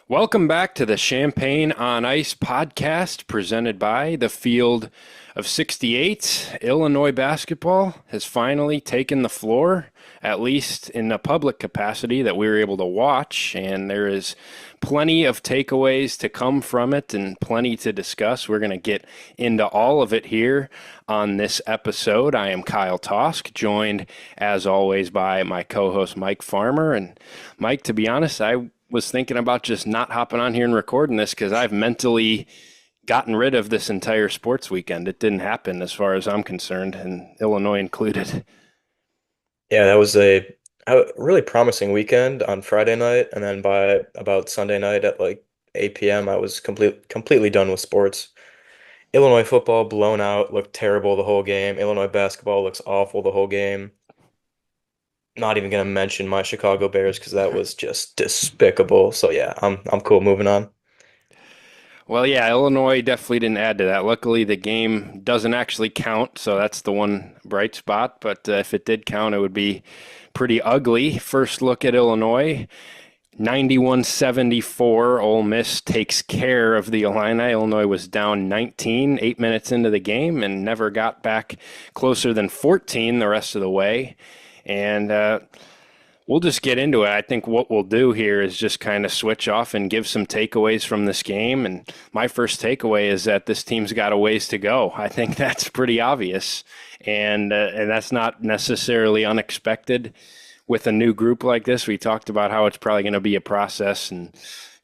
Welcome back to the Champagne on Ice podcast presented by the Field of 68. Illinois basketball has finally taken the floor, at least in a public capacity that we were able to watch, and there is plenty of takeaways to come from it and plenty to discuss. We're going to get into all of it here on this episode. I am Kyle Tausk, joined as always by my co-host Mike Farmer. And Mike, to be honest, I was thinking about just not hopping on here and recording this because I've mentally gotten rid of this entire sports weekend. It didn't happen as far as I'm concerned, and Illinois included. Yeah, that was a really promising weekend on Friday night, and then by about Sunday night at like 8 p.m., I was completely done with sports. Illinois football blown out, looked terrible the whole game. Illinois basketball looks awful the whole game. Not even gonna mention my Chicago Bears because that was just despicable. So yeah, I'm cool moving on. Well, yeah, Illinois definitely didn't add to that. Luckily, the game doesn't actually count, so that's the one bright spot. But if it did count, it would be pretty ugly. First look at Illinois. 91-74, Ole Miss takes care of the Illini. Illinois was down 19, 8 minutes into the game, and never got back closer than 14 the rest of the way. And we'll just get into it. I think what we'll do here is just kind of switch off and give some takeaways from this game. And my first takeaway is that this team's got a ways to go. I think that's pretty obvious, and that's not necessarily unexpected with a new group like this. We talked about how it's probably going to be a process, and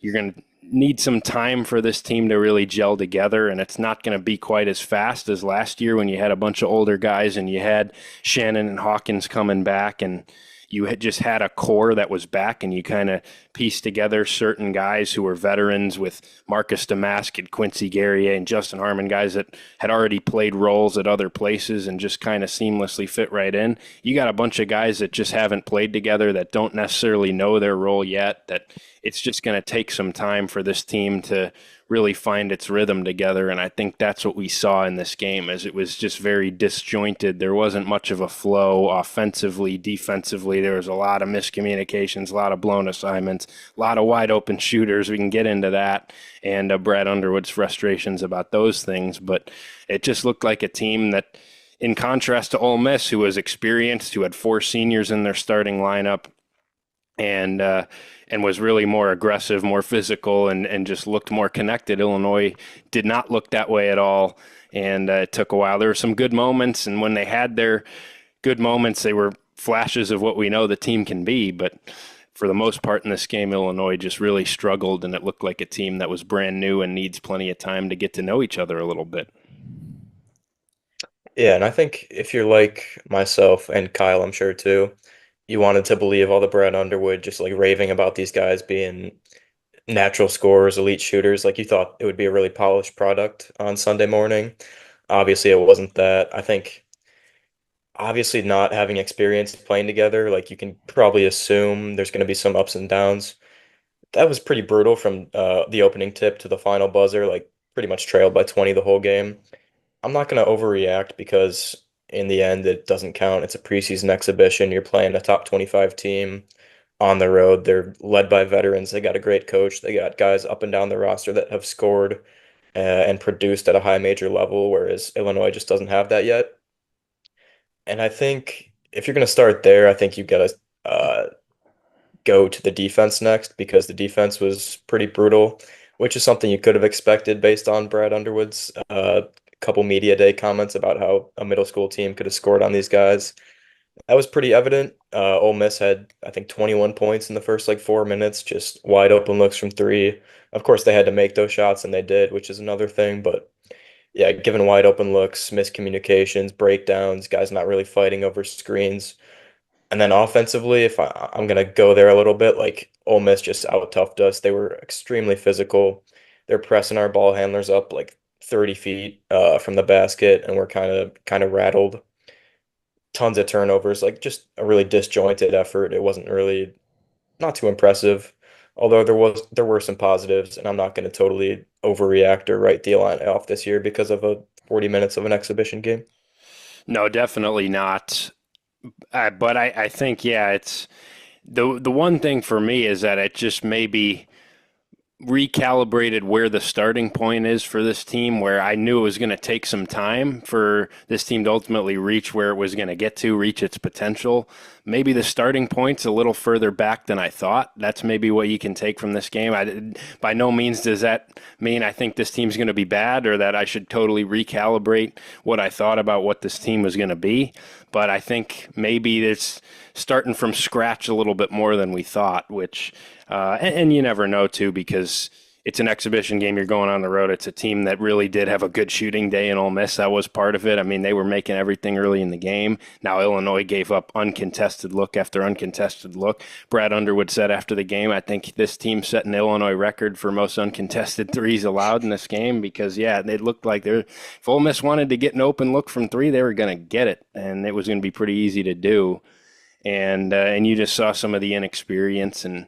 you're going to need some time for this team to really gel together, and it's not going to be quite as fast as last year when you had a bunch of older guys and you had Shannon and Hawkins coming back, and you had just had a core that was back, and you kind of pieced together certain guys who were veterans with Marcus Damask and Quincy Guerrier and Justin Harmon, guys that had already played roles at other places and just kind of seamlessly fit right in. You got a bunch of guys that just haven't played together, that don't necessarily know their role yet, that it's just going to take some time for this team to really find its rhythm together. And I think that's what we saw in this game, as it was just very disjointed. There wasn't much of a flow offensively, defensively. There was a lot of miscommunications, a lot of blown assignments, a lot of wide open shooters. We can get into that and Brad Underwood's frustrations about those things. But it just looked like a team that, in contrast to Ole Miss, who was experienced, who had four seniors in their starting lineup, and was really more aggressive, more physical, and just looked more connected. Illinois did not look that way at all, and it took a while. There were some good moments, and when they had their good moments, they were flashes of what we know the team can be. But for the most part in this game, Illinois just really struggled, and it looked like a team that was brand new and needs plenty of time to get to know each other a little bit. Yeah, and I think if you're like myself and Kyle, I'm sure too, you wanted to believe all the Brad Underwood just like raving about these guys being natural scorers, elite shooters. Like you thought it would be a really polished product on Sunday morning. Obviously, it wasn't that. I think obviously not having experience playing together, like you can probably assume there's going to be some ups and downs. That was pretty brutal from the opening tip to the final buzzer, like pretty much trailed by 20 the whole game. I'm not going to overreact because in the end it doesn't count. It's a preseason exhibition. You're playing a top 25 team on the road. They're led by veterans. They got a great coach. They got guys up and down the roster that have scored and produced at a high major level, whereas Illinois just doesn't have that yet. And I think if you're going to start there, I think you got to go to the defense next because the defense was pretty brutal, which is something you could have expected based on Brad Underwood's couple media day comments about how a middle school team could have scored on these guys. That was pretty evident. Ole Miss had, I think, 21 points in the first like 4 minutes, just wide open looks from three. Of course, they had to make those shots, and they did, which is another thing. But yeah, given wide open looks, miscommunications, breakdowns, guys not really fighting over screens. And then offensively, if I'm gonna go there a little bit, like Ole Miss just out toughed us. They were extremely physical. They're pressing our ball handlers up like 30 feet from the basket, and we're kind of rattled. Tons of turnovers, like just a really disjointed effort. It wasn't really not too impressive, although there were some positives, and I'm not going to totally overreact or write the line off this year because of a 40 minutes of an exhibition game. No, definitely not. But I think, yeah, it's the one thing for me is that it just maybe recalibrated where the starting point is for this team, where I knew it was going to take some time for this team to ultimately reach where it was going to get to, reach its potential. Maybe the starting point's a little further back than I thought. That's maybe what you can take from this game. By no means does that mean I think this team's going to be bad or that I should totally recalibrate what I thought about what this team was going to be. But I think maybe it's starting from scratch a little bit more than we thought, which and you never know too, because it's an exhibition game. You're going on the road. It's a team that really did have a good shooting day in Ole Miss. That was part of it. I mean, they were making everything early in the game. Now Illinois gave up uncontested look after uncontested look. Brad Underwood said after the game, I think this team set an Illinois record for most uncontested threes allowed in this game because, yeah, it looked like if Ole Miss wanted to get an open look from three, they were going to get it, and it was going to be pretty easy to do. And you just saw some of the inexperience and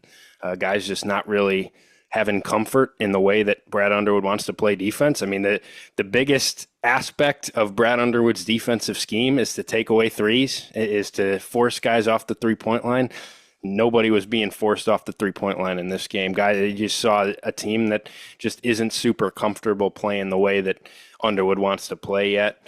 guys just not really having comfort in the way that Brad Underwood wants to play defense. I mean, the biggest aspect of Brad Underwood's defensive scheme is to take away threes, is to force guys off the 3-point line. Nobody was being forced off the 3-point line in this game. Guys, you just saw a team that just isn't super comfortable playing the way that Underwood wants to play yet.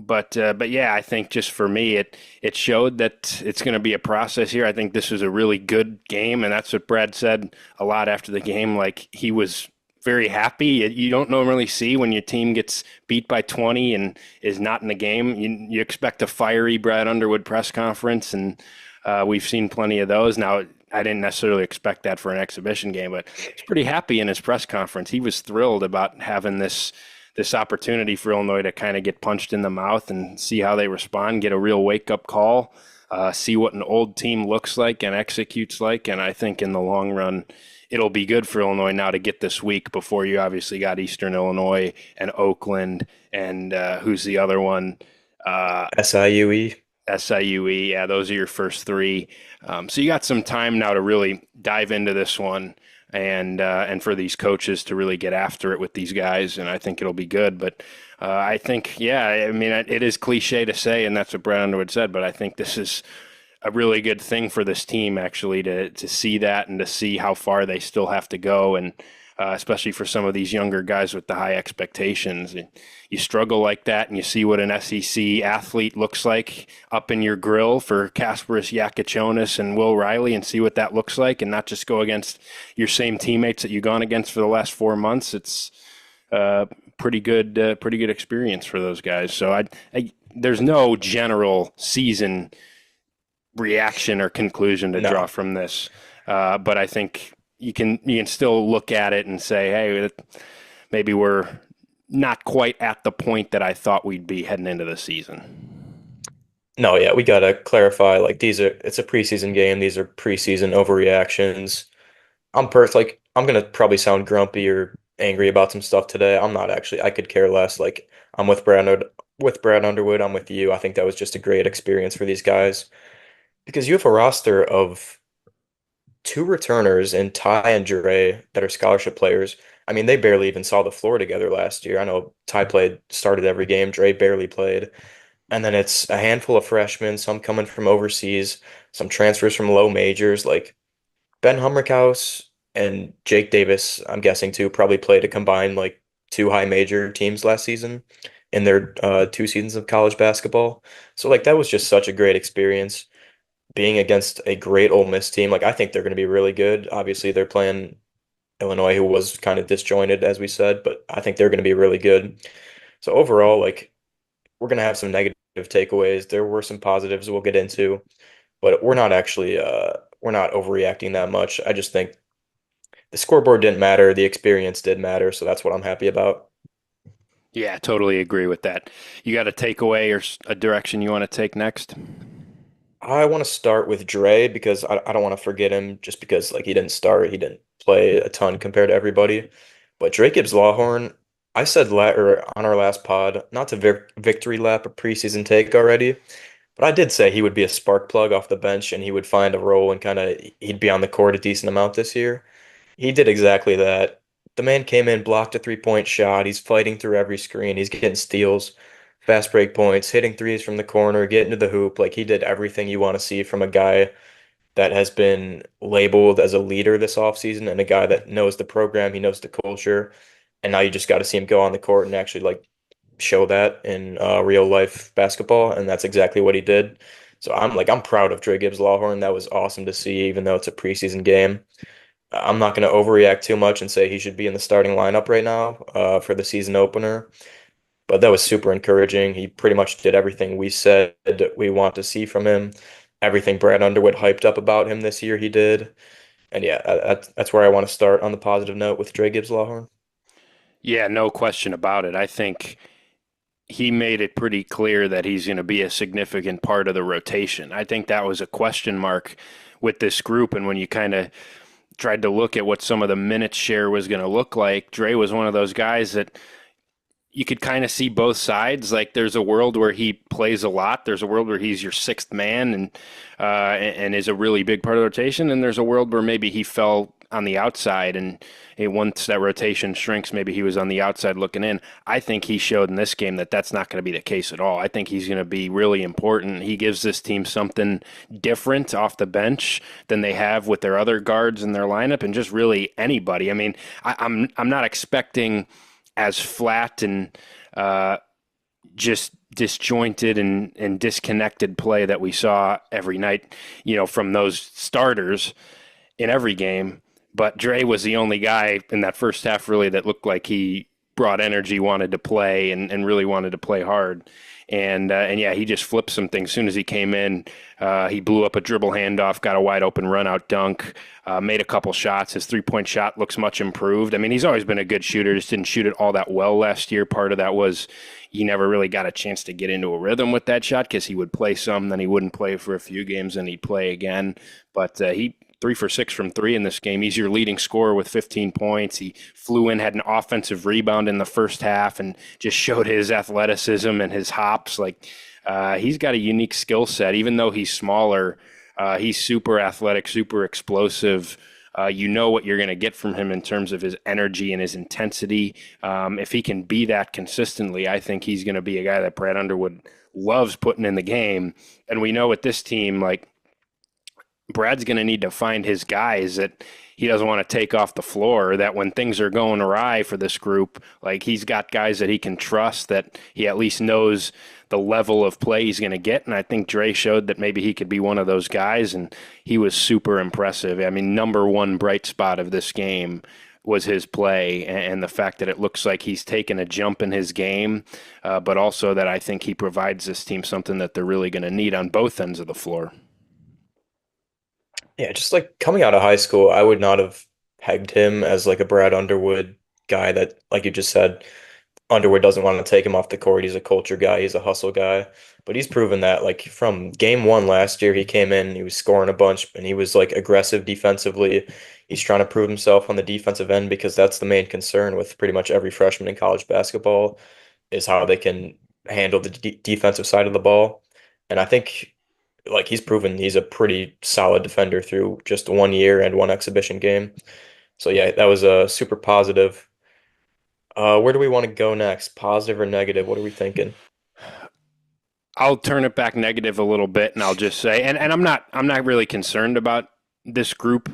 But yeah, I think just for me, it showed that it's going to be a process here. I think this was a really good game, and that's what Brad said a lot after the game. Like, he was very happy. You don't normally see when your team gets beat by 20 and is not in the game. You expect a fiery Brad Underwood press conference, and we've seen plenty of those. Now, I didn't necessarily expect that for an exhibition game, but he's pretty happy in his press conference. He was thrilled about having this opportunity for Illinois to kind of get punched in the mouth and see how they respond, get a real wake-up call, see what an old team looks like and executes like. And I think in the long run, it'll be good for Illinois now to get this week before you obviously got Eastern Illinois and Oakland and who's the other one? SIUE. SIUE. Yeah, those are your first three. So you got some time now to really dive into this one and for these coaches to really get after it with these guys, and I think it'll be good. But I think, yeah, I mean, it is cliche to say, and that's what Brad Underwood said, but I think this is a really good thing for this team actually to see that and to see how far they still have to go, and especially for some of these younger guys with the high expectations. You struggle like that, and you see what an SEC athlete looks like up in your grill for Kasparis Yakachonis and Will Riley, and see what that looks like, and not just go against your same teammates that you've gone against for the last 4 months. It's pretty good experience for those guys. So there's no general season reaction or conclusion to draw No. from this, but I think you can still look at it and say, hey, maybe we're not quite at the point that I thought we'd be heading into the season. No, yeah, we gotta clarify, like, it's a preseason game. These are preseason overreactions. I'm gonna probably sound grumpy or angry about some stuff today. I'm not actually. I could care less. Like, I'm with Brad Underwood. I'm with you. I think that was just a great experience for these guys because you have a roster of two returners in Ty and Dre that are scholarship players. I mean, they barely even saw the floor together last year. I know Ty started every game. Dre barely played. And then it's a handful of freshmen, some coming from overseas, some transfers from low majors. Like, Ben Hummerkaus and Jake Davis, I'm guessing too, probably played a combined like two high major teams last season in their 2 seasons of college basketball. So like that was just such a great experience being against a great Ole Miss team. Like I think they're going to be really good. Obviously, they're playing Illinois, who was kind of disjointed, as we said, but I think they're going to be really good. So overall, like we're going to have some negative takeaways. There were some positives we'll get into, but we're not overreacting that much. I just think the scoreboard didn't matter, the experience did matter, so that's what I'm happy about. Yeah, totally agree with that. You got a takeaway or a direction you want to take next? I want to start with Dre because I don't want to forget him just because like he didn't start, he didn't play a ton compared to everybody. But Drake Gibbs Lawhorn, I said or on our last pod, not to victory lap a preseason take already, but I did say he would be a spark plug off the bench and he would find a role and kind of he'd be on the court a decent amount this year. He did exactly that. The man came in, blocked a 3-point shot. He's fighting through every screen. He's getting steals, fast break points, hitting threes from the corner, getting to the hoop. Like he did everything you want to see from a guy that has been labeled as a leader this offseason and a guy that knows the program, he knows the culture, and now you just got to see him go on the court and actually like show that in real life basketball, and that's exactly what he did. So I'm proud of Dre Gibbs Lawhorn. That was awesome to see, even though it's a preseason game. I'm not going to overreact too much and say he should be in the starting lineup right now for the season opener. But that was super encouraging. He pretty much did everything we said we want to see from him. Everything Brad Underwood hyped up about him this year, he did. And yeah, that's where I want to start on the positive note with Dre Gibbs Lawhorn. Yeah, no question about it. I think he made it pretty clear that he's going to be a significant part of the rotation. I think that was a question mark with this group. And when you kind of tried to look at what some of the minute share was going to look like, Dre was one of those guys that you could kind of see both sides. Like there's a world where he plays a lot. There's a world where he's your sixth man and is a really big part of the rotation. And there's a world where maybe he fell on the outside and once that rotation shrinks, maybe he was on the outside looking in. I think he showed in this game that that's not going to be the case at all. I think he's going to be really important. He gives this team something different off the bench than they have with their other guards in their lineup and just really anybody. I mean, I'm not expecting as flat and just disjointed and disconnected play that we saw every night, from those starters in every game. But Dre was the only guy in that first half really that looked like he brought energy, wanted to play, and really wanted to play hard. And yeah, he just flipped some things. As soon as he came in, he blew up a dribble handoff, got a wide open run out dunk, made a couple shots. His 3-point shot looks much improved. I mean, he's always been a good shooter, just didn't shoot it all that well last year. Part of that was he never really got a chance to get into a rhythm with that shot because he would play some, then he wouldn't play for a few games, and he'd play again. But he 3 for 6 from three in this game. He's your leading scorer with 15 points. He flew in, had an offensive rebound in the first half, and just showed his athleticism and his hops. Like he's got a unique skill set. Even though he's smaller, he's super athletic, super explosive. You know what you're going to get from him in terms of his energy and his intensity. If he can be that consistently, I think he's going to be a guy that Brad Underwood loves putting in the game. And we know with this team, like, Brad's going to need to find his guys that he doesn't want to take off the floor, that when things are going awry for this group, like he's got guys that he can trust, that he at least knows the level of play he's going to get. And I think Dre showed that maybe he could be one of those guys, and he was super impressive. I mean, number one bright spot of this game was his play and the fact that it looks like he's taken a jump in his game, but also that I think he provides this team something that they're really going to need on both ends of the floor. Yeah, just like coming out of high school, I would not have pegged him as like a Brad Underwood guy that, like you just said, Underwood doesn't want to take him off the court. He's a culture guy, he's a hustle guy. But he's proven that, like from game one last year, he came in, he was scoring a bunch, and he was like aggressive defensively. He's trying to prove himself on the defensive end because that's the main concern with pretty much every freshman in college basketball is how they can handle the defensive side of the ball. And I think like he's proven he's a pretty solid defender through just 1 year and one exhibition game. So yeah, that was a super positive. Where do we want to go next? Positive or negative? What are we thinking? I'll turn it back negative a little bit, and I'll just say, and I'm not really concerned about this group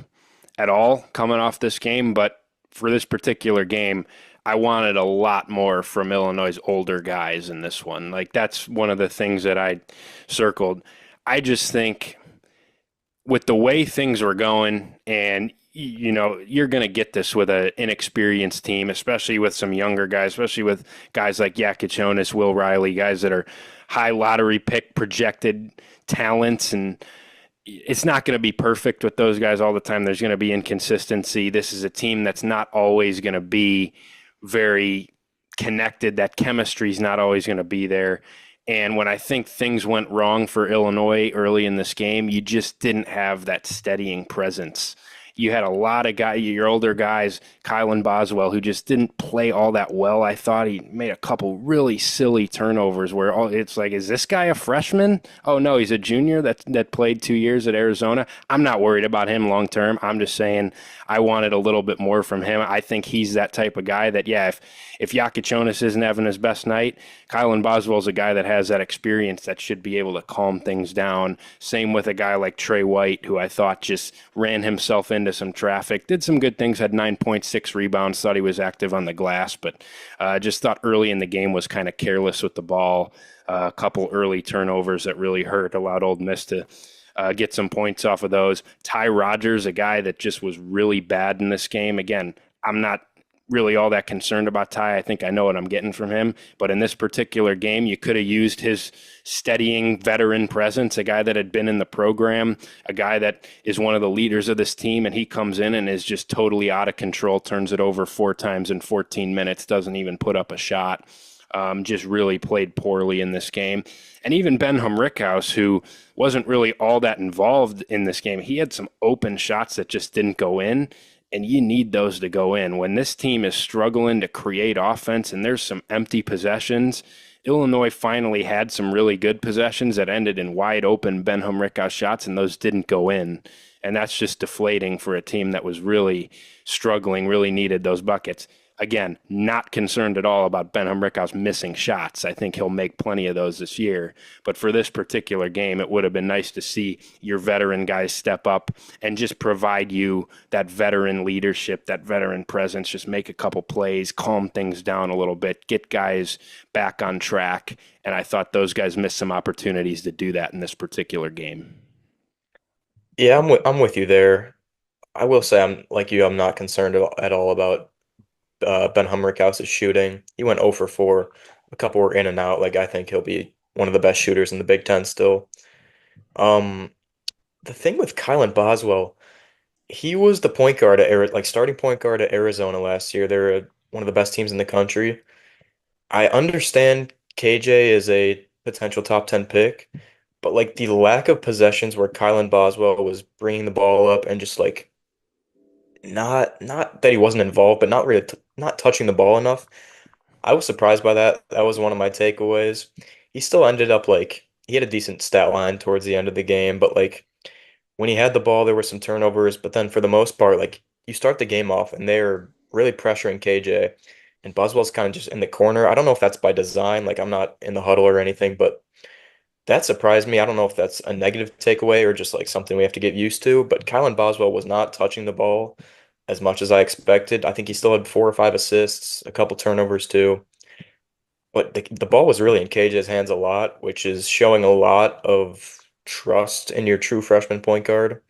at all coming off this game, but for this particular game, I wanted a lot more from Illinois' older guys in this one. Like that's one of the things that I circled. I just think with the way things were going, and you're going to get this with an inexperienced team, especially with some younger guys, especially with guys like Yakich, Will Riley, guys that are high lottery pick projected talents, and it's not going to be perfect with those guys all the time. There's going to be inconsistency. This is a team that's not always going to be very connected. That chemistry is not always going to be there. And when I think things went wrong for Illinois early in this game, you just didn't have that steadying presence. you had a lot of your older guys, Kylan Boswell, who just didn't play all that well. I thought he made a couple really silly turnovers where it's like, is this guy a freshman? Oh no, he's a junior that played 2 years at Arizona. I'm not worried about him long term. I'm just saying I wanted a little bit more from him. I think he's that type of guy that, yeah, if Yakichonis isn't having his best night, Kylan Boswell's a guy that has that experience that should be able to calm things down. Same with a guy like Trey White, who I thought just ran himself into some traffic, did some good things, had 9.6 rebounds, thought he was active on the glass, but just thought early in the game was kind of careless with the ball. A couple early turnovers that really hurt, allowed Ole Miss to get some points off of those. Ty Rodgers, a guy that just was really bad in this game. Again, I'm not really all that concerned about Ty. I think I know what I'm getting from him. But in this particular game, you could have used his steadying veteran presence, a guy that had been in the program, a guy that is one of the leaders of this team, and he comes in and is just totally out of control, turns it over 4 times in 14 minutes, doesn't even put up a shot. Just really played poorly in this game. And even Benham Rickhouse, who wasn't really all that involved in this game, he had some open shots that just didn't go in. And you need those to go in. When this team is struggling to create offense and there's some empty possessions, Illinois finally had some really good possessions that ended in wide open Benham Rickhouse shots, and those didn't go in. And that's just deflating for a team that was really struggling, really needed those buckets. Again, not concerned at all about Benham Rickhouse missing shots. I think he'll make plenty of those this year. But for this particular game, it would have been nice to see your veteran guys step up and just provide you that veteran leadership, that veteran presence, just make a couple plays, calm things down a little bit, get guys back on track. And I thought those guys missed some opportunities to do that in this particular game. Yeah, I'm with you there. I will say I'm like you. I'm not concerned at all about Ben Humrichhouse's shooting. He went 0 for 4. A couple were in and out. Like I think he'll be one of the best shooters in the Big Ten still. Um, the thing with Kylan Boswell, he was the point guard at starting point guard at Arizona last year. They're one of the best teams in the country. I understand KJ is a potential top 10 pick, but like the lack of possessions where Kylan Boswell was bringing the ball up and just like not that he wasn't involved, but not really t not touching the ball enough. I was surprised by that. That was one of my takeaways. He still ended up like he had a decent stat line towards the end of the game, but like when he had the ball, there were some turnovers. But then for the most part, like you start the game off and they're really pressuring KJ, and Boswell's kind of just in the corner. I don't know if that's by design. Like I'm not in the huddle or anything, but that surprised me. I don't know if that's a negative takeaway or just like something we have to get used to. But Kylan Boswell was not touching the ball as much as I expected. I think he still had 4 or 5 assists, a couple turnovers too. But the ball was really in KJ's hands a lot, which is showing a lot of trust in your true freshman point guard,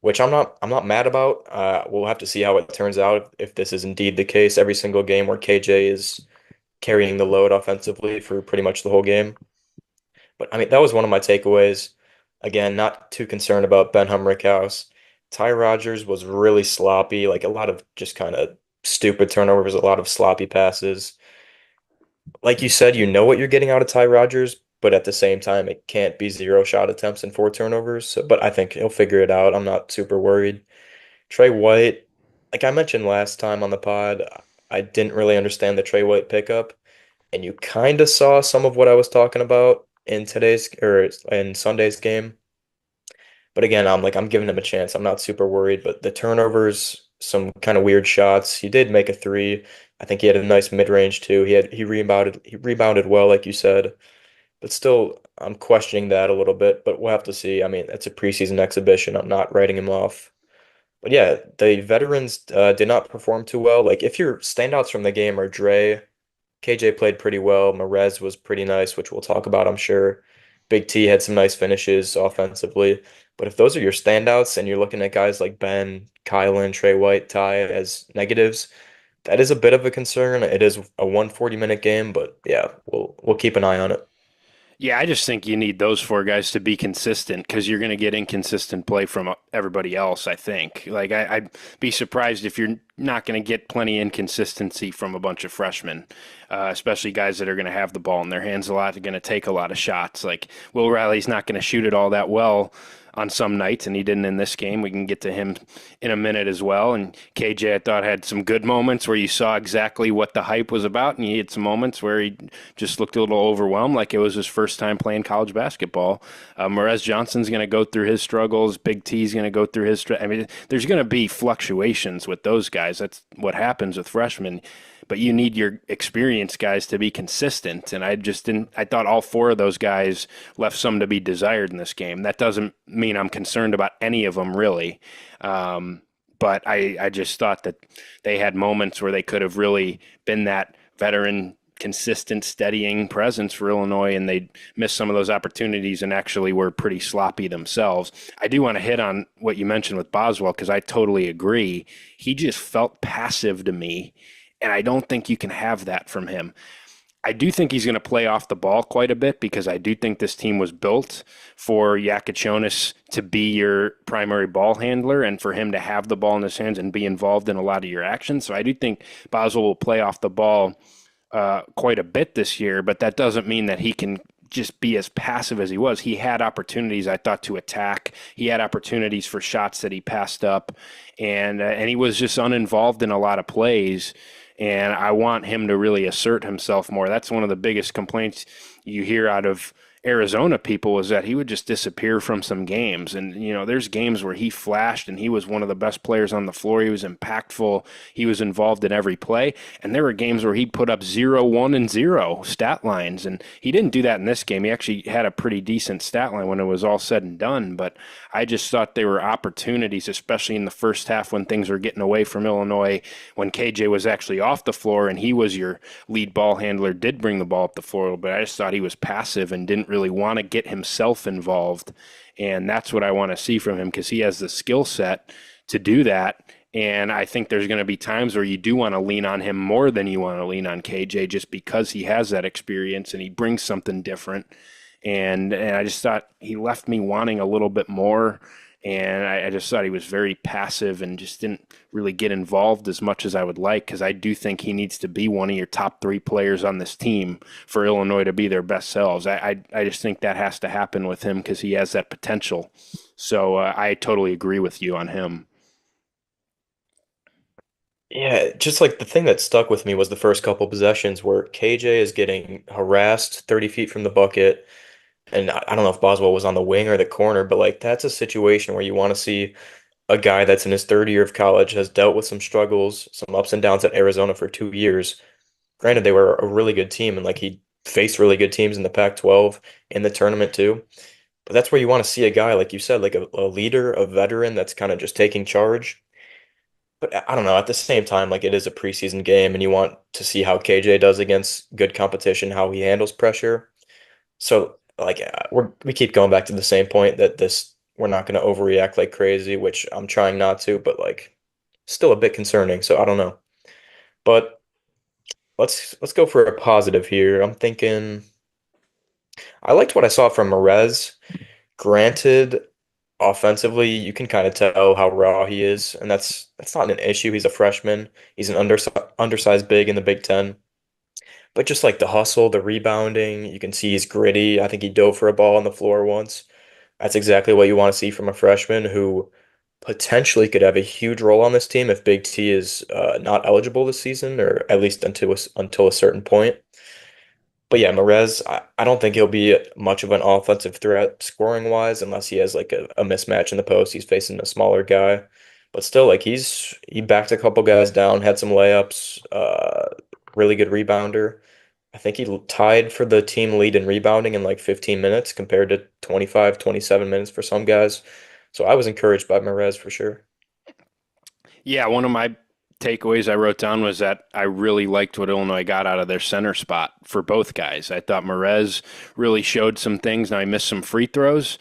which I'm not mad about. We'll have to see how it turns out if this is indeed the case every single game where KJ is carrying the load offensively for pretty much the whole game. But I mean, that was one of my takeaways. Again, not too concerned about Ben Rickhouse. Ty Rodgers was really sloppy, like a lot of just kind of stupid turnovers, a lot of sloppy passes. Like you said, you know what you're getting out of Ty Rodgers, but at the same time, it can't be 0 shot attempts and 4 turnovers. So, but I think he'll figure it out. I'm not super worried. Trey White, like I mentioned last time on the pod, I didn't really understand the Trey White pickup, and you kind of saw some of what I was talking about in today's or in Sunday's game. But again, I'm giving him a chance. I'm not super worried, but the turnovers, some kind of weird shots. He did make a three. I think he had a nice mid-range too. He rebounded well, like you said. But still, I'm questioning that a little bit, but we'll have to see. I mean, it's a preseason exhibition. I'm not writing him off. But yeah, the veterans did not perform too well. Like if your standouts from the game are Dre, KJ played pretty well. Merez was pretty nice, which we'll talk about, I'm sure. Big T had some nice finishes offensively. But if those are your standouts and you're looking at guys like Ben, Kylan, Trey White, Ty as negatives, that is a bit of a concern. It is a 140-minute game, but yeah, we'll keep an eye on it. Yeah, I just think you need those 4 guys to be consistent because you're going to get inconsistent play from everybody else, I think. Like, I'd be surprised if you're not going to get plenty inconsistency from a bunch of freshmen, especially guys that are going to have the ball in their hands a lot. They're going to take a lot of shots. Like, Will Riley's not going to shoot it all that well on some nights, and he didn't in this game. We can get to him in a minute as well. And KJ, I thought, had some good moments where you saw exactly what the hype was about, and he had some moments where he just looked a little overwhelmed, like it was his first time playing college basketball. Morez Johnson's going to go through his struggles. Big T's going to go through his. I mean, there's going to be fluctuations with those guys. That's what happens with freshmen. But you need your experienced guys to be consistent. And I just didn't, I thought all four of those guys left some to be desired in this game. That doesn't mean I'm concerned about any of them, really. But I just thought that they had moments where they could have really been that veteran, consistent, steadying presence for Illinois, and they missed some of those opportunities and actually were pretty sloppy themselves. I do want to hit on what you mentioned with Boswell because I totally agree. He just felt passive to me, and I don't think you can have that from him. I do think he's going to play off the ball quite a bit because I do think this team was built for Yakichonis to be your primary ball handler and for him to have the ball in his hands and be involved in a lot of your actions. So I do think Boswell will play off the ball quite a bit this year, but that doesn't mean that he can just be as passive as he was. He had opportunities, I thought, to attack. He had opportunities for shots that he passed up, and he was just uninvolved in a lot of plays. And I want him to really assert himself more. That's one of the biggest complaints you hear out of Arizona people is that he would just disappear from some games. And, you know, there's games where he flashed and he was one of the best players on the floor. He was impactful. He was involved in every play. And there were games where he'd put up 0, 1, and 0 stat lines. And he didn't do that in this game. He actually had a pretty decent stat line when it was all said and done. But I just thought there were opportunities, especially in the first half when things were getting away from Illinois, when KJ was actually off the floor and he was your lead ball handler, did bring the ball up the floor. But I just thought he was passive and didn't really want to get himself involved. And that's what I want to see from him because he has the skill set to do that. And I think there's going to be times where you do want to lean on him more than you want to lean on KJ just because he has that experience and he brings something different. And I just thought he left me wanting a little bit more. And I just thought he was very passive and just didn't really get involved as much as I would like because I do think he needs to be one of your top 3 players on this team for Illinois to be their best selves. I just think that has to happen with him because he has that potential. So I totally agree with you on him. Yeah, just like the thing that stuck with me was the first couple possessions where KJ is getting harassed 30 feet from the bucket. And I don't know if Boswell was on the wing or the corner, but like that's a situation where you want to see a guy that's in his third year of college, has dealt with some struggles, some ups and downs at Arizona for 2 years. Granted, they were a really good team, and like he faced really good teams in the Pac-12 in the tournament too. But that's where you want to see a guy, like you said, like a leader, a veteran that's kind of just taking charge. But I don't know, at the same time, like it is a preseason game, and you want to see how KJ does against good competition, how he handles pressure. So like we keep going back to the same point that this we're not going to overreact like crazy, which I'm trying not to, but like still a bit concerning. So I don't know. But let's go for a positive here. I'm thinking I liked what I saw from Merez. Granted, offensively, you can kind of tell how raw he is, and that's not an issue. He's a freshman. He's an undersized big in the Big Ten. But just like the hustle, the rebounding, you can see he's gritty. I think he dove for a ball on the floor once. That's exactly what you want to see from a freshman who potentially could have a huge role on this team if Big T is not eligible this season, or at least until a certain point. But yeah, Merez, I don't think he'll be much of an offensive threat scoring wise unless he has like a mismatch in the post. He's facing a smaller guy. But still, like he backed a couple guys down, had some layups, really good rebounder. I think he tied for the team lead in rebounding in like 15 minutes compared to 25, 27 minutes for some guys. So I was encouraged by Merez for sure. Yeah, one of my takeaways I wrote down was that I really liked what Illinois got out of their center spot for both guys. I thought Merez really showed some things. Now he missed some free throws,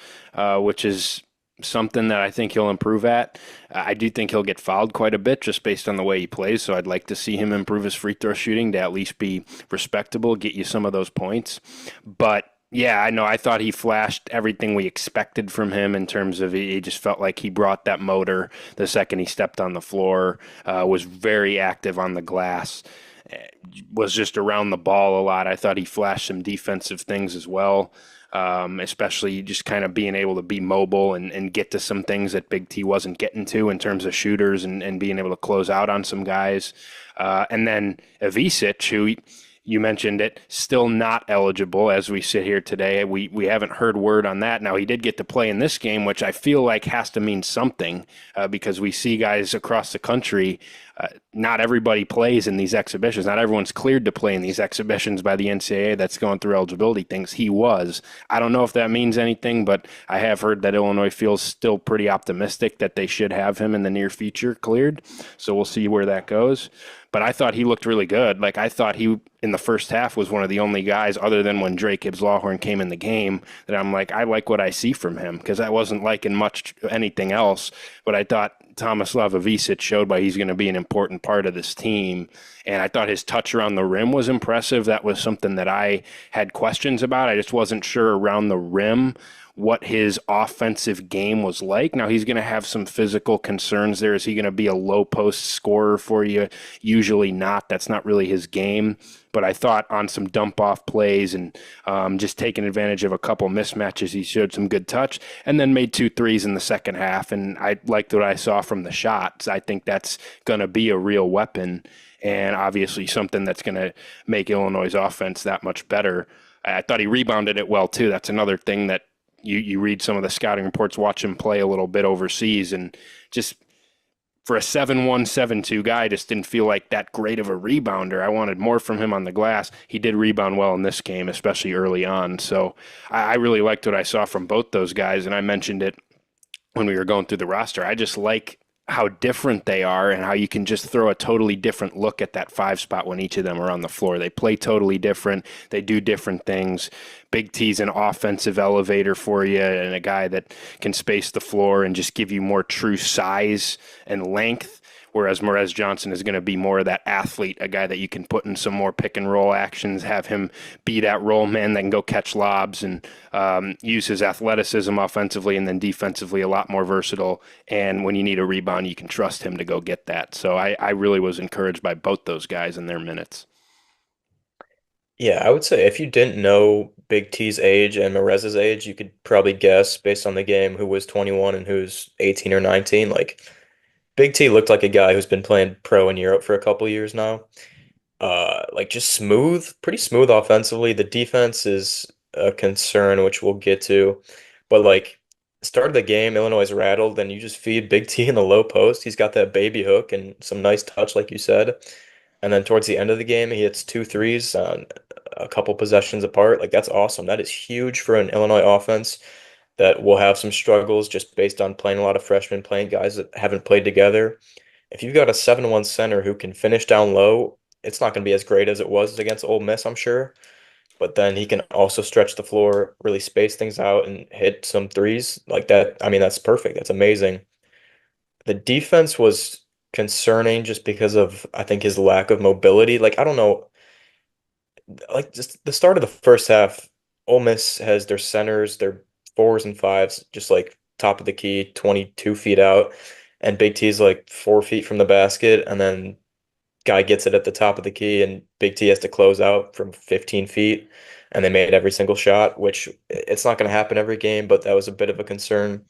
which is something that I think he'll improve at. I do think he'll get fouled quite a bit just based on the way he plays, so I'd like to see him improve his free throw shooting to at least be respectable, get you some of those points. But yeah, I know. I thought he flashed everything we expected from him in terms of he just felt like he brought that motor the second he stepped on the floor, was very active on the glass, was just around the ball a lot. I thought he flashed some defensive things as well. especially just kind of being able to be mobile and get to some things that Big T wasn't getting to in terms of shooters and being able to close out on some guys. And then Ivisic, who you mentioned it, still not eligible as we sit here today. We haven't heard word on that. Now, he did get to play in this game, which I feel like has to mean something because we see guys across the country. Not everybody plays in these exhibitions. Not everyone's cleared to play in these exhibitions by the NCAA that's going through eligibility things. He was. I don't know if that means anything, but I have heard that Illinois feels still pretty optimistic that they should have him in the near future cleared. So we'll see where that goes. But I thought he looked really good. Like, I thought he, in the first half, was one of the only guys, other than when Drake Gibbs-Lawhorn came in the game, that I'm like, I like what I see from him, because I wasn't liking much anything else. But I thought Tomislav Ivisic showed why he's going to be an important part of this team. And I thought his touch around the rim was impressive. That was something that I had questions about. I just wasn't sure around the rim what his offensive game was like. Now, he's going to have some physical concerns there. Is he going to be a low post scorer for you? Usually not. That's not really his game. But I thought on some dump off plays and just taking advantage of a couple mismatches, he showed some good touch and then made 2 threes in the second half. And I liked what I saw from the shots. I think that's going to be a real weapon and obviously something that's going to make Illinois' offense that much better. I thought he rebounded it well, too. That's another thing that you read some of the scouting reports, watch him play a little bit overseas, and just for a 7'1", 7'2" guy, just didn't feel like that great of a rebounder. I wanted more from him on the glass. He did rebound well in this game, especially early on. So I really liked what I saw from both those guys, and I mentioned it when we were going through the roster. I just like how different they are and how you can just throw a totally different look at that 5 spot when each of them are on the floor. They play totally different. They do different things. Big T's an offensive elevator for you and a guy that can space the floor and just give you more true size and length. Whereas Morez Johnson is going to be more of that athlete, a guy that you can put in some more pick and roll actions, have him be that roll man that can go catch lobs and use his athleticism offensively and then defensively a lot more versatile. And when you need a rebound, you can trust him to go get that. So I really was encouraged by both those guys in their minutes. Yeah, I would say if you didn't know Big T's age and Morez's age, you could probably guess based on the game who was 21 and who's 18 or 19. Like Big T looked like a guy who's been playing pro in Europe for a couple years now. Like just smooth, pretty smooth offensively. The defense is a concern, which we'll get to. But like start of the game, Illinois is rattled, and you just feed Big T in the low post. He's got that baby hook and some nice touch, like you said. And then towards the end of the game, he hits 2 threes on a couple possessions apart. Like that's awesome. That is huge for an Illinois offense that will have some struggles just based on playing a lot of freshmen, playing guys that haven't played together. If you've got a 7-1 center who can finish down low, it's not going to be as great as it was against Ole Miss, I'm sure. But then he can also stretch the floor, really space things out, and hit some threes like that. I mean, that's perfect. That's amazing. The defense was concerning just because of, I think, his lack of mobility. Like, I don't know, like just the start of the first half, Ole Miss has their centers, their fours and fives, just like top of the key, 22 feet out, and Big T's like 4 feet from the basket, and then guy gets it at the top of the key, and Big T has to close out from 15 feet, and they made every single shot, which it's not going to happen every game, but that was a bit of a concern.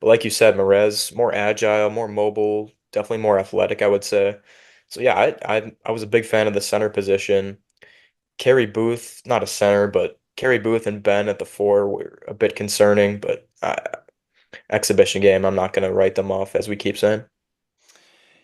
But like you said, Morez, more agile, more mobile, definitely more athletic, I would say. So yeah, I was a big fan of the center position. Kerry Booth, not a center, but Kerry Booth and Ben at the 4 were a bit concerning, but exhibition game, I'm not going to write them off, as we keep saying.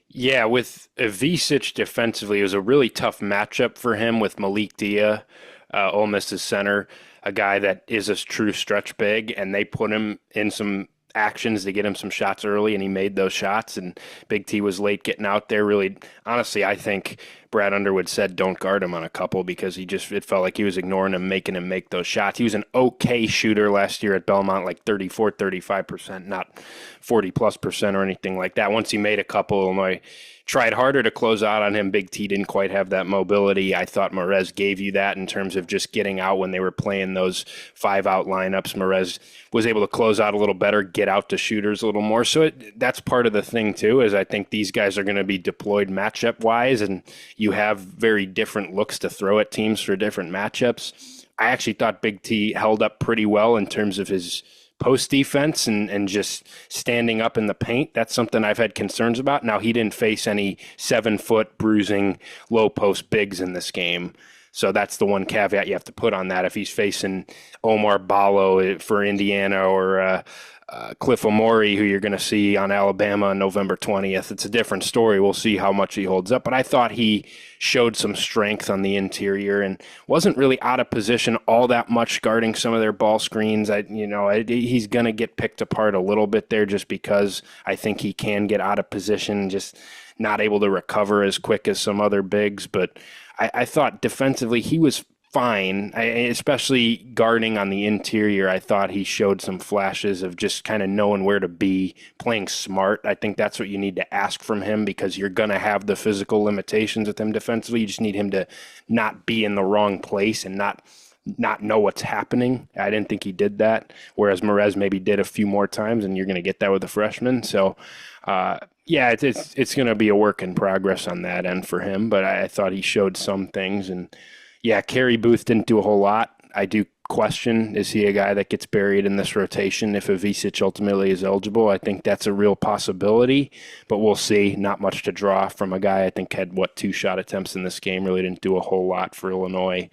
Yeah, with Ivisic defensively, it was a really tough matchup for him with Malik Dia, Ole Miss's center, a guy that is a true stretch big, and they put him in some actions to get him some shots early, and he made those shots. And Big T was late getting out there. Really, honestly, I think Brad Underwood said don't guard him on a couple because it felt like he was ignoring him, making him make those shots. He was an okay shooter last year at Belmont, like 34, 35%, not 40+% or anything like that. Once he made a couple, Illinois tried harder to close out on him. Big T didn't quite have that mobility. I thought Morez gave you that in terms of just getting out when they were playing those 5-out lineups. Morez was able to close out a little better, get out to shooters a little more. So that's part of the thing too, is I think these guys are going to be deployed matchup wise, and you have very different looks to throw at teams for different matchups. I actually thought Big T held up pretty well in terms of his post defense and just standing up in the paint. That's something I've had concerns about. Now, he didn't face any 7-foot bruising low post bigs in this game. So that's the one caveat you have to put on that. If he's facing Omar Ballo for Indiana or Cliff Omori, who you're going to see on Alabama on November 20th, it's a different story. We'll see how much he holds up. But I thought he showed some strength on the interior and wasn't really out of position all that much guarding some of their ball screens. He's going to get picked apart a little bit there just because I think he can get out of position, just not able to recover as quick as some other bigs. But I thought defensively he was fine, especially guarding on the interior. I thought he showed some flashes of just kind of knowing where to be, playing smart. I think that's what you need to ask from him because you're going to have the physical limitations with him defensively. You just need him to not be in the wrong place and not know what's happening. I didn't think he did that, whereas Merez maybe did a few more times, and you're going to get that with a freshman. So, yeah, it's going to be a work in progress on that end for him, but I thought he showed some things. And, yeah, Kerry Booth didn't do a whole lot. I do question, is he a guy that gets buried in this rotation if Ivisic ultimately is eligible? I think that's a real possibility, but we'll see. Not much to draw from a guy I think had, 2 shot attempts in this game, really didn't do a whole lot for Illinois.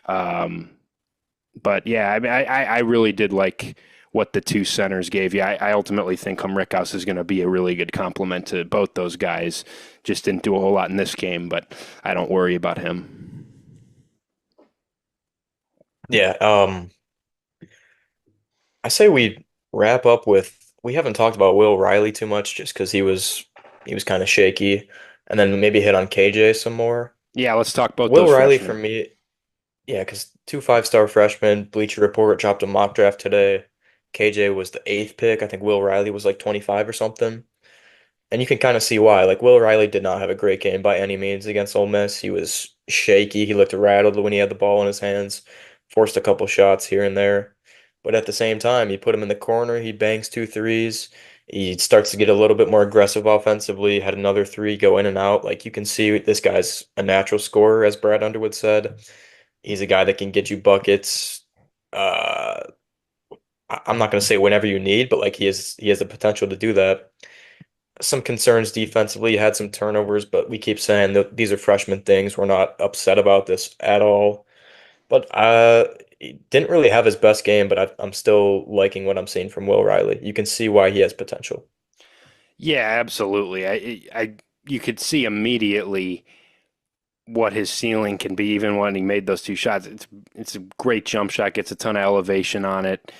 But, yeah, I really did like what the 2 centers gave you. I ultimately think Rickhouse is going to be a really good complement to both those guys. Just didn't do a whole lot in this game, but I don't worry about him. Yeah, I say we wrap up with we haven't talked about Will Riley too much just because he was kind of shaky, and then maybe hit on KJ some more. Yeah, let's talk about Will those Riley for freshmen. me, yeah, because 2 5-star freshmen. Bleacher Report dropped a mock draft today. KJ was the 8th pick. I think Will Riley was like 25 or something. And you can kind of see why. Like Will Riley did not have a great game by any means against Ole Miss. He was shaky. He looked rattled when he had the ball in his hands, forced a couple shots here and there. But at the same time, you put him in the corner, he bangs 2 threes. He starts to get a little bit more aggressive offensively, had another 3 go in and out. Like you can see this guy's a natural scorer, as Brad Underwood said. He's a guy that can get you buckets. Uh, I'm not going to say whenever you need, but like he has the potential to do that. Some concerns defensively, had some turnovers, but we keep saying that these are freshman things. We're not upset about this at all. But he didn't really have his best game, but I'm still liking what I'm seeing from Will Riley. You can see why he has potential. Yeah, absolutely. You could see immediately what his ceiling can be, even when he made those 2 shots. It's a great jump shot, gets a ton of elevation on it.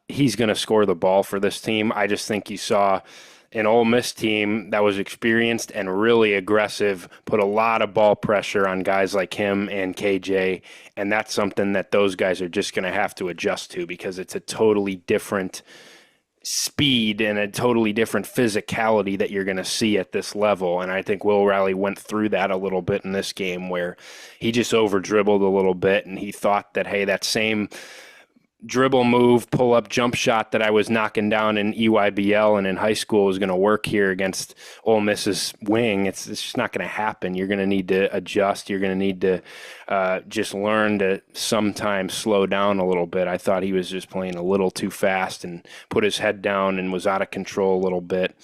He's going to score the ball for this team. I just think you saw an Ole Miss team that was experienced and really aggressive, put a lot of ball pressure on guys like him and KJ, and that's something that those guys are just going to have to adjust to because it's a totally different speed and a totally different physicality that you're going to see at this level. And I think Will Riley went through that a little bit in this game where he just over dribbled a little bit and he thought that, hey, that same dribble move, pull up jump shot that I was knocking down in EYBL and in high school was going to work here against Ole Miss's wing. It's just not going to happen. You're going to need to adjust. You're going to need to just learn to sometimes slow down a little bit. I thought he was just playing a little too fast and put his head down and was out of control a little bit.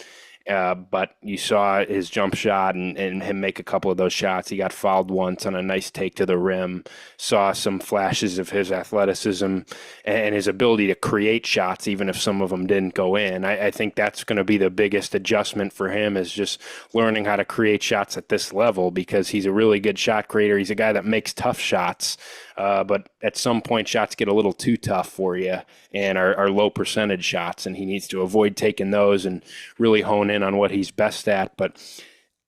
But you saw his jump shot and him make a couple of those shots. He got fouled once on a nice take to the rim. Saw some flashes of his athleticism and his ability to create shots, even if some of them didn't go in. I think that's going to be the biggest adjustment for him is just learning how to create shots at this level because he's a really good shot creator. He's a guy that makes tough shots. But at some point, shots get a little too tough for you and are low percentage shots, and he needs to avoid taking those and really hone in on what he's best at. But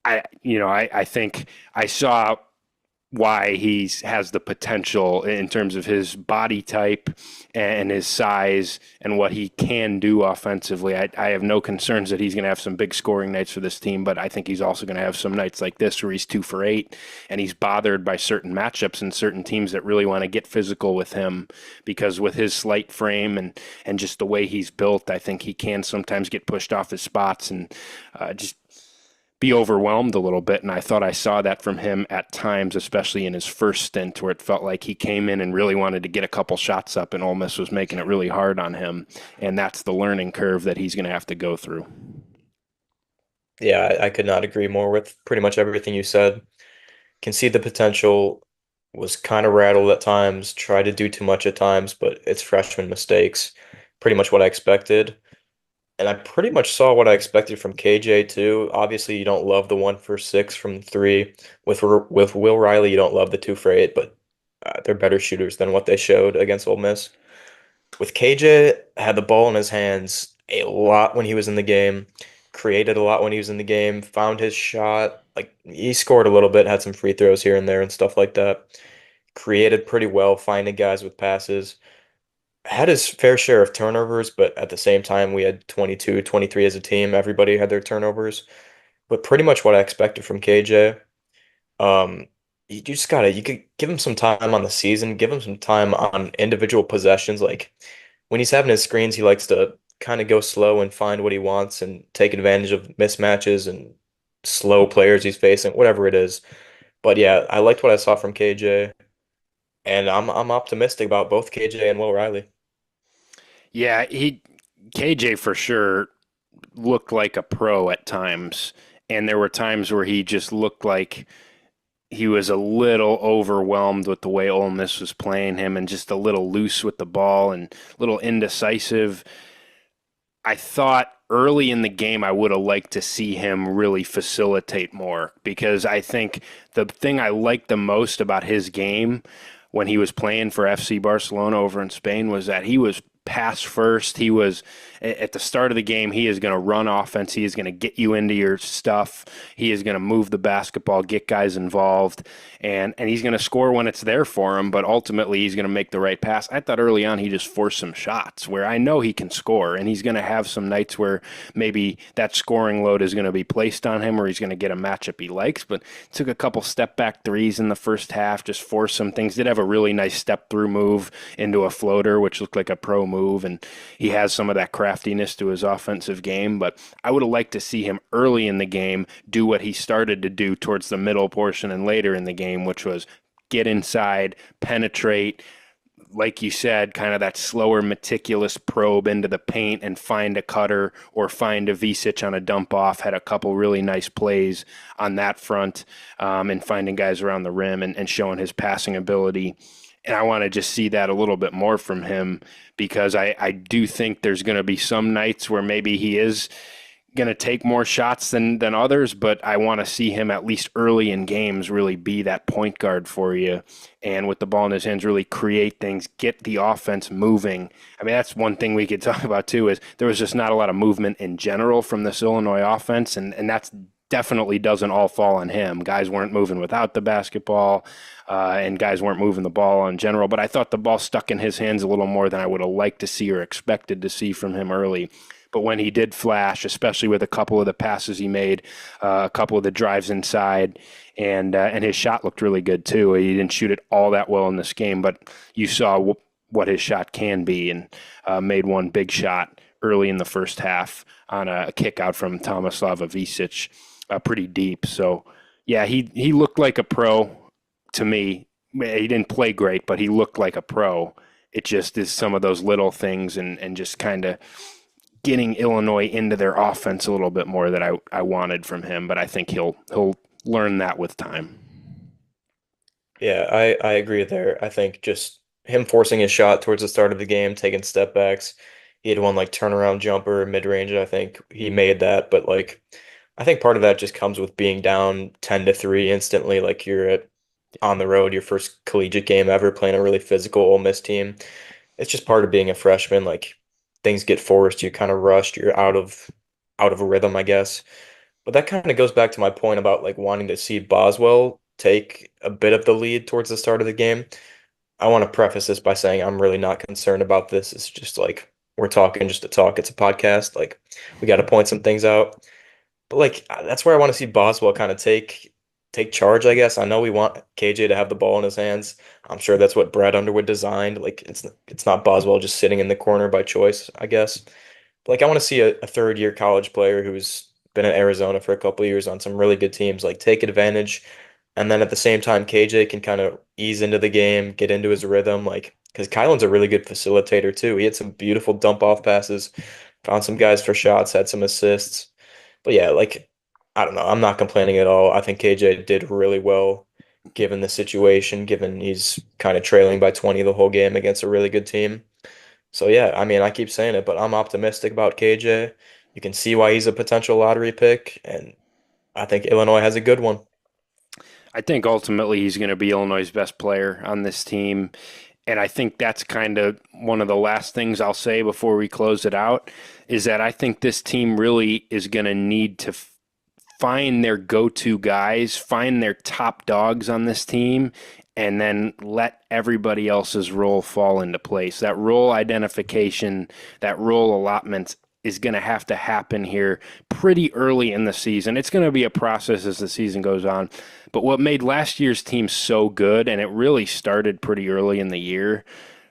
I think I saw why he has the potential in terms of his body type and his size and what he can do offensively. I have no concerns that he's going to have some big scoring nights for this team, but I think he's also going to have some nights like this where he's 2 for 8 and he's bothered by certain matchups and certain teams that really want to get physical with him because with his slight frame and just the way he's built, I think he can sometimes get pushed off his spots and just be overwhelmed a little bit. And I thought I saw that from him at times, especially in his first stint, where it felt like he came in and really wanted to get a couple shots up, and Ole Miss was making it really hard on him. And that's the learning curve that he's going to have to go through. Yeah, I could not agree more with pretty much everything you said. Can see the potential, was kind of rattled at times, tried to do too much at times, but it's freshman mistakes. Pretty much what I expected. And I pretty much saw what I expected from KJ too. Obviously, you don't love the 1 for 6 from three. With Will Riley, you don't love the 2 for 8, but they're better shooters than what they showed against Ole Miss. With KJ, had the ball in his hands a lot when he was in the game, created a lot when he was in the game, found his shot. Like he scored a little bit, had some free throws here and there and stuff like that. Created pretty well, finding guys with passes. Had his fair share of turnovers, but at the same time, we had 22, 23 as a team. Everybody had their turnovers, but pretty much what I expected from KJ. Um, you just gotta, you could give him some time on the season, give him some time on individual possessions. Like when he's having his screens, he likes to kind of go slow and find what he wants and take advantage of mismatches and slow players he's facing, whatever it is. But yeah, I liked what I saw from KJ, and I'm optimistic about both KJ and Will Riley. Yeah, he KJ for sure looked like a pro at times, and there were times where he just looked like he was a little overwhelmed with the way Ole Miss was playing him, and just a little loose with the ball and a little indecisive. I thought early in the game I would have liked to see him really facilitate more, because I think the thing I liked the most about his game when he was playing for FC Barcelona over in Spain was that he was pass first. He was at the start of the game, he is going to run offense. He is going to get you into your stuff. He is going to move the basketball, get guys involved, and he's going to score when it's there for him, but ultimately he's going to make the right pass. I thought early on he just forced some shots where I know he can score, and he's going to have some nights where maybe that scoring load is going to be placed on him, or he's going to get a matchup he likes, but took a couple step back threes in the first half, just forced some things. Did have a really nice step through move into a floater, which looked like a pro move, and he has some of that craftiness to his offensive game. But I would have liked to see him early in the game do what he started to do towards the middle portion and later in the game, which was get inside, penetrate, like you said, kind of that slower, meticulous probe into the paint and find a cutter or find a Visic on a dump off. Had a couple really nice plays on that front, and finding guys around the rim, and showing his passing ability. And I want to just see that a little bit more from him, because I do think there's going to be some nights where maybe he is going to take more shots than others, but I want to see him at least early in games really be that point guard for you, and with the ball in his hands really create things, get the offense moving. I mean, that's one thing we could talk about too, is there was just not a lot of movement in general from this Illinois offense, and that's definitely doesn't all fall on him. Guys weren't moving without the basketball, and guys weren't moving the ball in general, but I thought the ball stuck in his hands a little more than I would have liked to see or expected to see from him early. But when he did flash, especially with a couple of the passes he made, a couple of the drives inside, and his shot looked really good too. He didn't shoot it all that well in this game, but you saw what his shot can be, and made one big shot early in the first half on a kick out from Tomislav Visic, pretty deep. So, yeah, he looked like a pro to me. He didn't play great, but he looked like a pro. It just is some of those little things, and just kind of getting Illinois into their offense a little bit more that I wanted from him, but I think he'll learn that with time. Yeah, I agree there. I think just him forcing his shot towards the start of the game, taking step backs. He had one like turnaround jumper mid range. I think he made that, but like I think part of that just comes with being down 10-3 instantly. Like you're at on the road, your first collegiate game ever, playing a really physical Ole Miss team. It's just part of being a freshman. Like things get forced, you're kind of rushed, you're out of a rhythm, I guess. But that kind of goes back to my point about like wanting to see Boswell take a bit of the lead towards the start of the game. I want to preface this by saying I'm really not concerned about this. It's just like we're talking just to talk. It's a podcast. Like we got to point some things out. But like that's where I want to see Boswell kind of take charge, I guess. I know we want KJ to have the ball in his hands. I'm sure that's what Brad Underwood designed. Like it's not Boswell just sitting in the corner by choice, I guess. But like I want to see a third year college player who's been at Arizona for a couple of years on some really good teams. Like take advantage, and then at the same time, KJ can kind of ease into the game, get into his rhythm. Like because Kylan's a really good facilitator too. He had some beautiful dump off passes, found some guys for shots, had some assists. But yeah, like I don't know. I'm not complaining at all. I think KJ did really well given the situation, given he's kind of trailing by 20 the whole game against a really good team. So yeah, I mean, I keep saying it, but I'm optimistic about KJ. You can see why he's a potential lottery pick, and I think Illinois has a good one. I think ultimately he's going to be Illinois' best player on this team. And I think that's kind of one of the last things I'll say before we close it out is that I think this team really is going to need to find their go-to guys, find their top dogs on this team, and then let everybody else's role fall into place. That role identification, that role allotment is going to happen here pretty early in the season. It's going to be a process as the season goes on. But what made last year's team so good, and it really started pretty early in the year,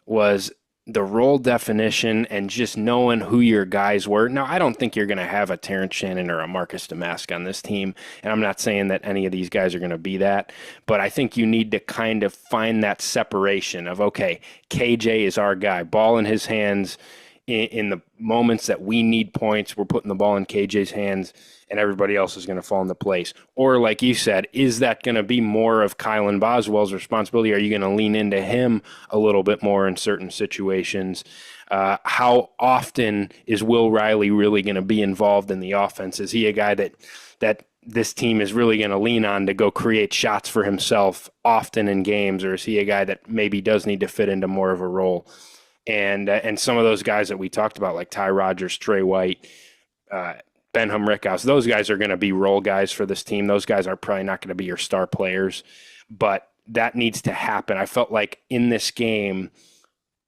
was the role definition and just knowing who your guys were. Now, I don't think you're going to have a Terrence Shannon or a Marcus Damask on this team, and I'm not saying that any of these guys are going to be that, but I think you need to kind of find that separation of, okay, KJ is our guy, ball in his hands. In the moments that we need points, we're putting the ball in KJ's hands and everybody else is going to fall into place. Or like you said, is that going to be more of Kylan Boswell's responsibility? Are you going to lean into him a little bit more in certain situations? How often is Will Riley really going to be involved in the offense? Is he a guy that this team is really going to lean on to go create shots for himself often in games? Or is he a guy that maybe does need to fit into more of a role? And some of those guys that we talked about, like Ty Rogers, Trey White, Benham Rickhouse, those guys are going to be role guys for this team. Those guys are probably not going to be your star players, but that needs to happen. I felt like in this game,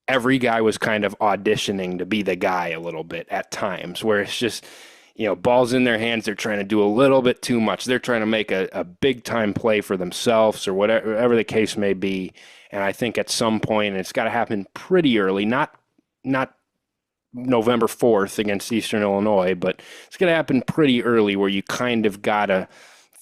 every guy was kind of auditioning to be the guy a little bit at times, where it's just, balls in their hands. They're trying to do a little bit too much. They're trying to make a big time play for themselves or whatever the case may be. And I think at some point, and it's got to happen pretty early, not November 4th against Eastern Illinois, but it's going to happen pretty early where you kind of got to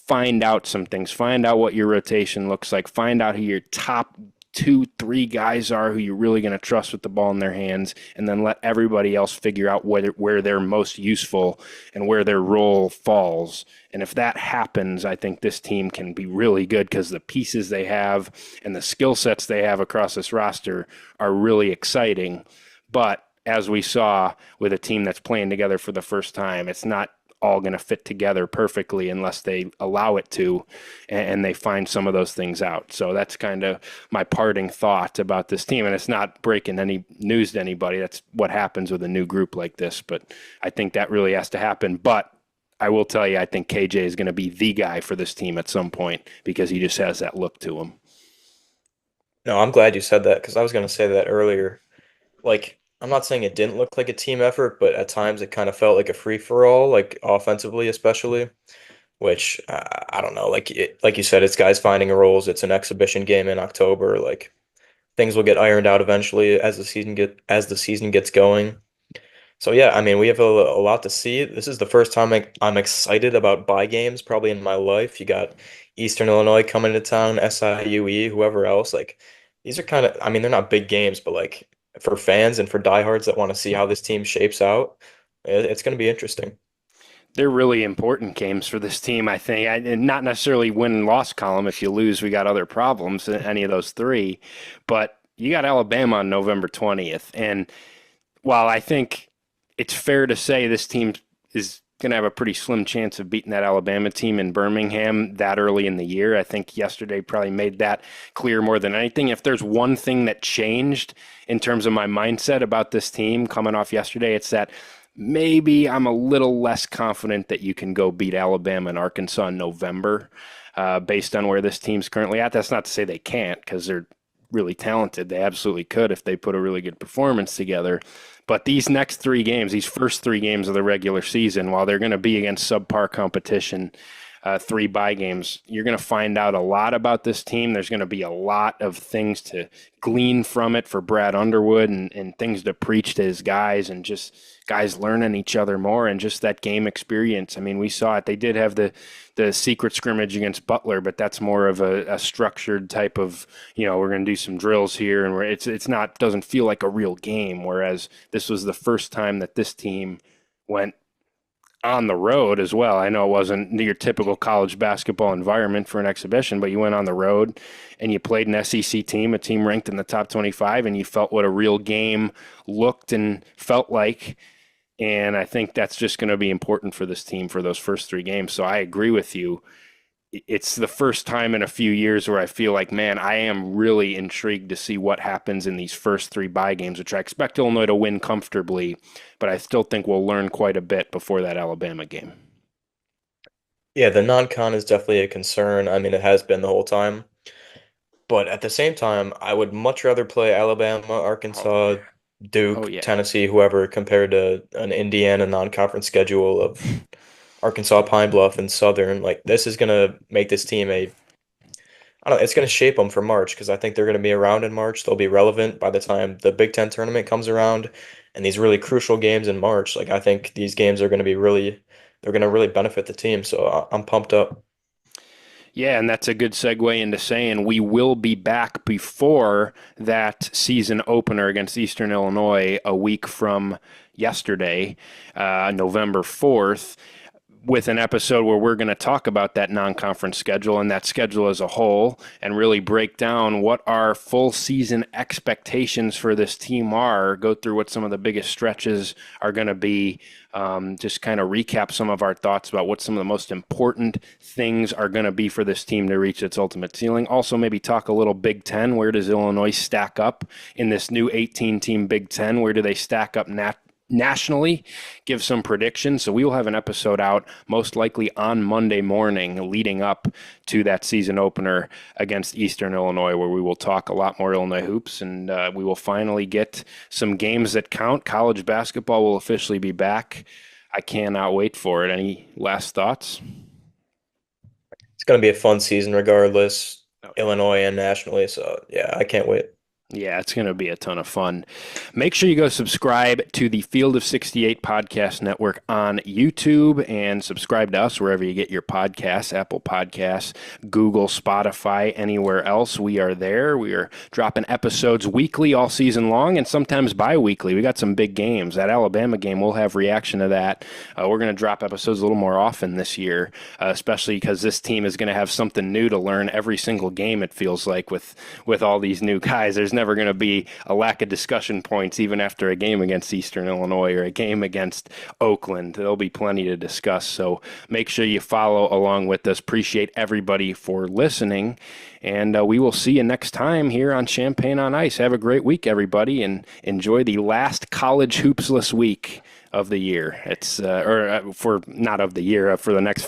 find out some things, find out what your rotation looks like, find out who your top 2-3 guys are who you're really going to trust with the ball in their hands, and then let everybody else figure out where they're most useful and where their role falls. And if that happens, I think this team can be really good because the pieces they have and the skill sets they have across this roster are really exciting. But as we saw with a team that's playing together for the first time, it's not all going to fit together perfectly unless they allow it to, and they find some of those things out. So that's kind of my parting thought about this team. And it's not breaking any news to anybody. That's what happens with a new group like this. But I think that really has to happen. But I will tell you, I think KJ is going to be the guy for this team at some point because he just has that look to him. No, I'm glad you said that because I was going to say that earlier. Like, I'm not saying it didn't look like a team effort, but at times it kind of felt like a free for all, like offensively especially, which I don't know. Like you said, it's guys finding roles. It's an exhibition game in October. Like things will get ironed out eventually as the season gets going. So yeah, I mean, we have a lot to see. This is the first time I'm excited about bye games probably in my life. You got Eastern Illinois coming to town, SIUE, whoever else. Like these are kind of, I mean, they're not big games, but like for fans and for diehards that want to see how this team shapes out, it's going to be interesting. They're really important games for this team, I think. And not necessarily win and loss column. If you lose, we got other problems, any of those three. But you got Alabama on November 20th. And while I think it's fair to say this team is going to have a pretty slim chance of beating that Alabama team in Birmingham that early in the year, I think yesterday probably made that clear more than anything. If there's one thing that changed in terms of my mindset about this team coming off yesterday, it's that maybe I'm a little less confident that you can go beat Alabama and Arkansas in November based on where this team's currently at. That's not to say they can't because they're really talented. They absolutely could if they put a really good performance together. But these next 3 games, these first 3 games of the regular season, while they're going to be against subpar competition, three bye games. You're going to find out a lot about this team. There's going to be a lot of things to glean from it for Brad Underwood, and things to preach to his guys, and just guys learning each other more, and just that game experience. I mean, we saw it. They did have the secret scrimmage against Butler, but that's more of a structured type of, we're going to do some drills here, and it's not, doesn't feel like a real game. Whereas this was the first time that this team went on the road as well. I know it wasn't your typical college basketball environment for an exhibition, but you went on the road and you played an SEC team, a team ranked in the top 25, and you felt what a real game looked and felt like. And I think that's just going to be important for this team for those first three games. So I agree with you. It's the first time in a few years where I feel like, man, I am really intrigued to see what happens in these first three bye games, which I expect Illinois to win comfortably, but I still think we'll learn quite a bit before that Alabama game. Yeah, the non-con is definitely a concern. I mean, it has been the whole time. But at the same time, I would much rather play Alabama, Oh, Arkansas, oh Duke, yeah. Tennessee, whoever, compared to an Indiana non-conference schedule of Arkansas, Pine Bluff, and Southern. Like, this is gonna make this team I don't know, it's gonna shape them for March because I think they're gonna be around in March. They'll be relevant by the time the Big Ten tournament comes around, and these really crucial games in March. Like, I think these games are gonna be they're gonna really benefit the team. So I'm pumped up. Yeah, and that's a good segue into saying we will be back before that season opener against Eastern Illinois a week from yesterday, November 4th, with an episode where we're going to talk about that non-conference schedule and that schedule as a whole, and really break down what our full season expectations for this team are, go through what some of the biggest stretches are going to be, just kind of recap some of our thoughts about what some of the most important things are going to be for this team to reach its ultimate ceiling. Also, maybe talk a little Big Ten. Where does Illinois stack up in this new 18-team Big Ten? Where do they stack up nationally? Give some predictions. So we will have an episode out most likely on Monday morning leading up to that season opener against Eastern Illinois, where we will talk a lot more Illinois hoops, and we will finally get some games that count. College basketball will officially be back. I cannot wait for it. Any last thoughts? It's gonna be a fun season regardless, Oh, yeah. Illinois and nationally. So yeah, I can't wait. Yeah, it's going to be a ton of fun. Make sure you go subscribe to the Field of 68 Podcast Network on YouTube, and subscribe to us wherever you get your podcasts, Apple Podcasts, Google, Spotify, anywhere else. We are there. We are dropping episodes weekly all season long, and sometimes bi-weekly. We got some big games. That Alabama game, we'll have reaction to that. We're going to drop episodes a little more often this year, especially because this team is going to have something new to learn every single game, it feels like, with all these new guys. There's never going to be a lack of discussion points even after a game against Eastern Illinois or a game against Oakland. There'll be plenty to discuss. So make sure you follow along with us. Appreciate everybody for listening. And we will see you next time here on Champagne on Ice. Have a great week, everybody, and enjoy the last college hoopsless week of the year. It's for not of the year, for the next